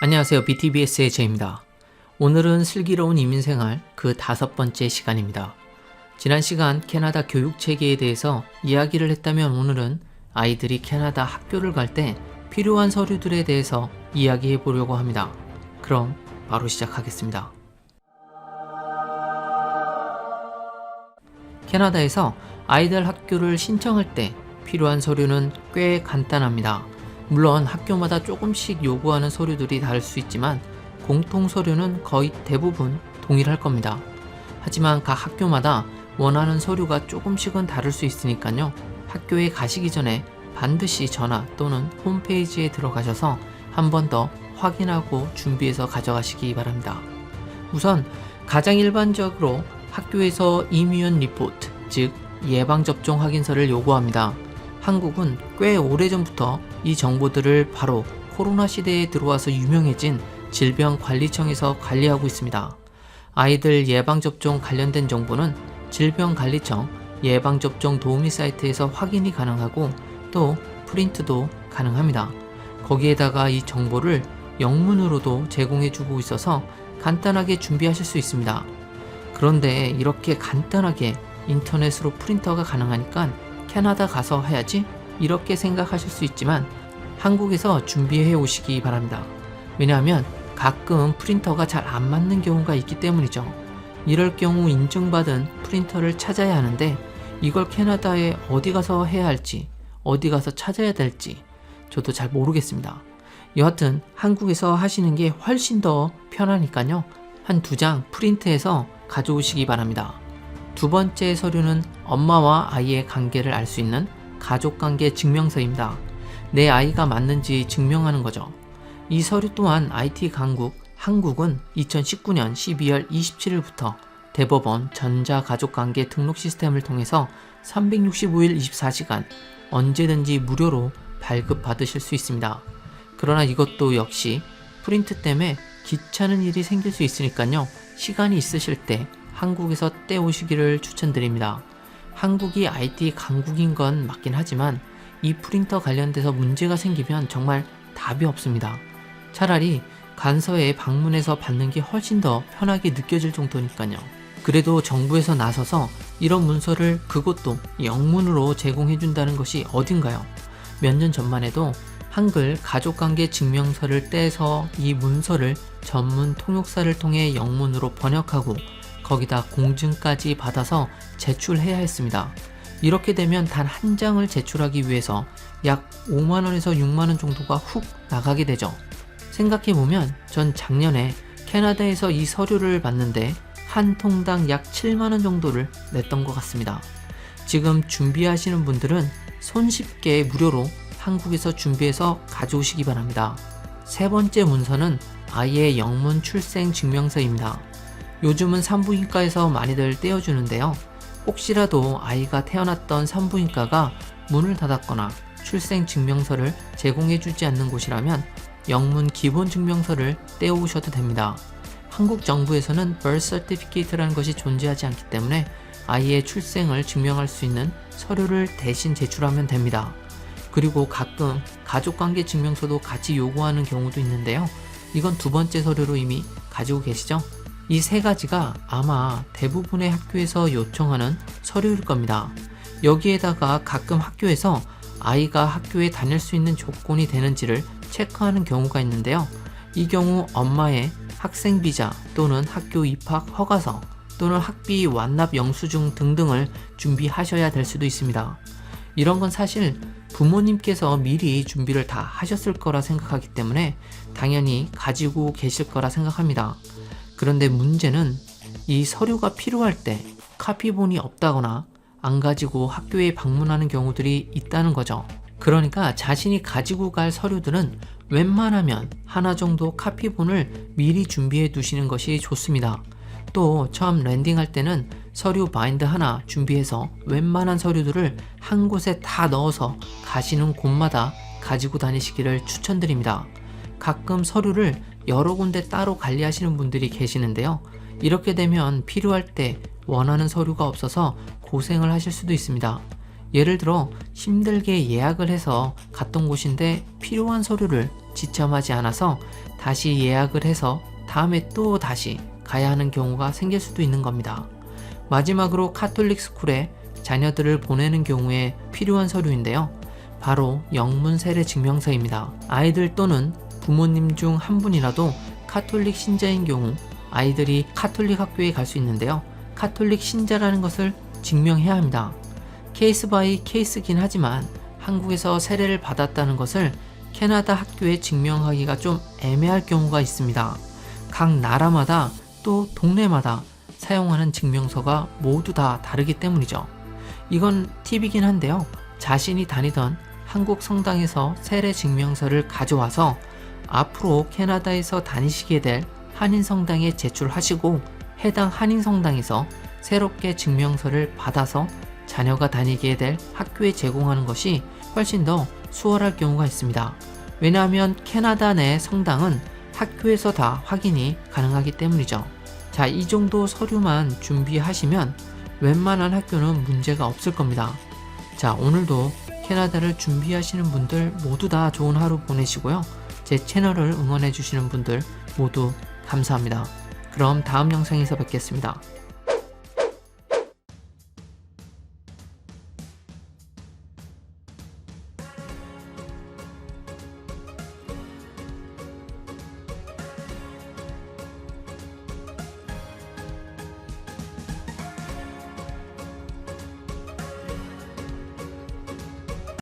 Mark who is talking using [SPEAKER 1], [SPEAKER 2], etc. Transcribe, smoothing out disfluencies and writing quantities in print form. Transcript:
[SPEAKER 1] 안녕하세요. BTBS의 제입니다. 오늘은 슬기로운 이민생활 그 5번째 시간입니다. 지난 시간 캐나다 교육체계에 대해서 이야기를 했다면 오늘은 아이들이 캐나다 학교를 갈 때 필요한 서류들에 대해서 이야기해 보려고 합니다. 그럼 바로 시작하겠습니다. 캐나다에서 아이들 학교를 신청할 때 필요한 서류는 꽤 간단합니다. 물론 학교마다 조금씩 요구하는 서류들이 다를 수 있지만 공통 서류는 거의 대부분 동일할 겁니다. 하지만 각 학교마다 원하는 서류가 조금씩은 다를 수 있으니까요. 학교에 가시기 전에 반드시 전화 또는 홈페이지에 들어가셔서 한 번 더 확인하고 준비해서 가져가시기 바랍니다. 우선 가장 일반적으로 학교에서 이뮤원 리포트, 즉 예방접종 확인서를 요구합니다. 한국은 꽤 오래전부터 이 정보들을 바로 코로나 시대에 들어와서 유명해진 질병관리청에서 관리하고 있습니다. 아이들 예방접종 관련된 정보는 질병관리청 예방접종 도우미 사이트에서 확인이 가능하고 또 프린트도 가능합니다. 거기에다가 이 정보를 영문으로도 제공해주고 있어서 간단하게 준비하실 수 있습니다. 그런데 이렇게 간단하게 인터넷으로 프린터가 가능하니까 캐나다 가서 해야지? 이렇게 생각하실 수 있지만 한국에서 준비해 오시기 바랍니다. 왜냐하면 가끔 프린터가 잘 안 맞는 경우가 있기 때문이죠. 이럴 경우 인증받은 프린터를 찾아야 하는데 이걸 캐나다에 어디 가서 해야 할지 어디 가서 찾아야 될지 저도 잘 모르겠습니다. 여하튼 한국에서 하시는 게 훨씬 더 편하니까요. 한 2장 프린트해서 가져오시기 바랍니다. 두 번째 서류는 엄마와 아이의 관계를 알 수 있는 가족관계 증명서입니다. 내 아이가 맞는지 증명하는 거죠. 이 서류 또한 IT 강국 한국은 2019년 12월 27일부터 대법원 전자가족관계 등록 시스템을 통해서 365일 24시간 언제든지 무료로 발급받으실 수 있습니다. 그러나 이것도 역시 프린트 때문에 귀찮은 일이 생길 수 있으니까요. 시간이 있으실 때 한국에서 떼오시기를 추천드립니다. 한국이 IT 강국인 건 맞긴 하지만 이 프린터 관련돼서 문제가 생기면 정말 답이 없습니다. 차라리 간서에 방문해서 받는 게 훨씬 더 편하게 느껴질 정도니까요. 그래도 정부에서 나서서 이런 문서를 그것도 영문으로 제공해준다는 것이 어딘가요? 몇 년 전만 해도 한글 가족관계 증명서를 떼서 이 문서를 전문 통역사를 통해 영문으로 번역하고 거기다 공증까지 받아서 제출해야 했습니다. 이렇게 되면 단 한 장을 제출하기 위해서 약 5만원에서 6만원 정도가 훅 나가게 되죠. 생각해보면 전 작년에 캐나다에서 이 서류를 받는데 한 통당 약 7만원 정도를 냈던 것 같습니다. 지금 준비하시는 분들은 손쉽게 무료로 한국에서 준비해서 가져오시기 바랍니다. 세 번째 문서는 아이의 영문 출생 증명서입니다. 요즘은 산부인과에서 많이들 떼어주는데요. 혹시라도 아이가 태어났던 산부인과가 문을 닫았거나 출생 증명서를 제공해주지 않는 곳이라면 영문 기본 증명서를 떼어오셔도 됩니다. 한국 정부에서는 birth certificate라는 것이 존재하지 않기 때문에 아이의 출생을 증명할 수 있는 서류를 대신 제출하면 됩니다. 그리고 가끔 가족관계 증명서도 같이 요구하는 경우도 있는데요. 이건 두 번째 서류로 이미 가지고 계시죠? 이 세 가지가 아마 대부분의 학교에서 요청하는 서류일 겁니다. 여기에다가 가끔 학교에서 아이가 학교에 다닐 수 있는 조건이 되는지를 체크하는 경우가 있는데요. 이 경우 엄마의 학생 비자 또는 학교 입학 허가서 또는 학비 완납 영수증 등등을 준비하셔야 될 수도 있습니다. 이런 건 사실 부모님께서 미리 준비를 다 하셨을 거라 생각하기 때문에 당연히 가지고 계실 거라 생각합니다. 그런데 문제는 이 서류가 필요할 때 카피본이 없다거나 안 가지고 학교에 방문하는 경우들이 있다는 거죠. 그러니까 자신이 가지고 갈 서류들은 웬만하면 하나 정도 카피본을 미리 준비해 두시는 것이 좋습니다. 또 처음 랜딩할 때는 서류 바인드 하나 준비해서 웬만한 서류들을 한 곳에 다 넣어서 가시는 곳마다 가지고 다니시기를 추천드립니다. 가끔 서류를 여러 군데 따로 관리하시는 분들이 계시는데요. 이렇게 되면 필요할 때 원하는 서류가 없어서 고생을 하실 수도 있습니다. 예를 들어 힘들게 예약을 해서 갔던 곳인데 필요한 서류를 지참하지 않아서 다시 예약을 해서 다음에 또 다시 가야 하는 경우가 생길 수도 있는 겁니다. 마지막으로 카톨릭 스쿨에 자녀들을 보내는 경우에 필요한 서류인데요. 바로 영문 세례 증명서입니다. 아이들 또는 부모님 중 한 분이라도 카톨릭 신자인 경우 아이들이 카톨릭 학교에 갈 수 있는데요. 카톨릭 신자라는 것을 증명해야 합니다. 케이스 바이 케이스긴 하지만 한국에서 세례를 받았다는 것을 캐나다 학교에 증명하기가 좀 애매할 경우가 있습니다. 각 나라마다 또 동네마다 사용하는 증명서가 모두 다 다르기 때문이죠. 이건 팁이긴 한데요. 자신이 다니던 한국 성당에서 세례 증명서를 가져와서 앞으로 캐나다에서 다니시게 될 한인 성당에 제출하시고 해당 한인 성당에서 새롭게 증명서를 받아서 자녀가 다니게 될 학교에 제공하는 것이 훨씬 더 수월할 경우가 있습니다. 왜냐하면 캐나다 내 성당은 학교에서 다 확인이 가능하기 때문이죠. 자, 이 정도 서류만 준비하시면 웬만한 학교는 문제가 없을 겁니다. 자, 오늘도 캐나다를 준비하시는 분들 모두 다 좋은 하루 보내시고요. 제 채널을 응원해 주시는 분들 모두 감사합니다. 그럼 다음 영상에서 뵙겠습니다.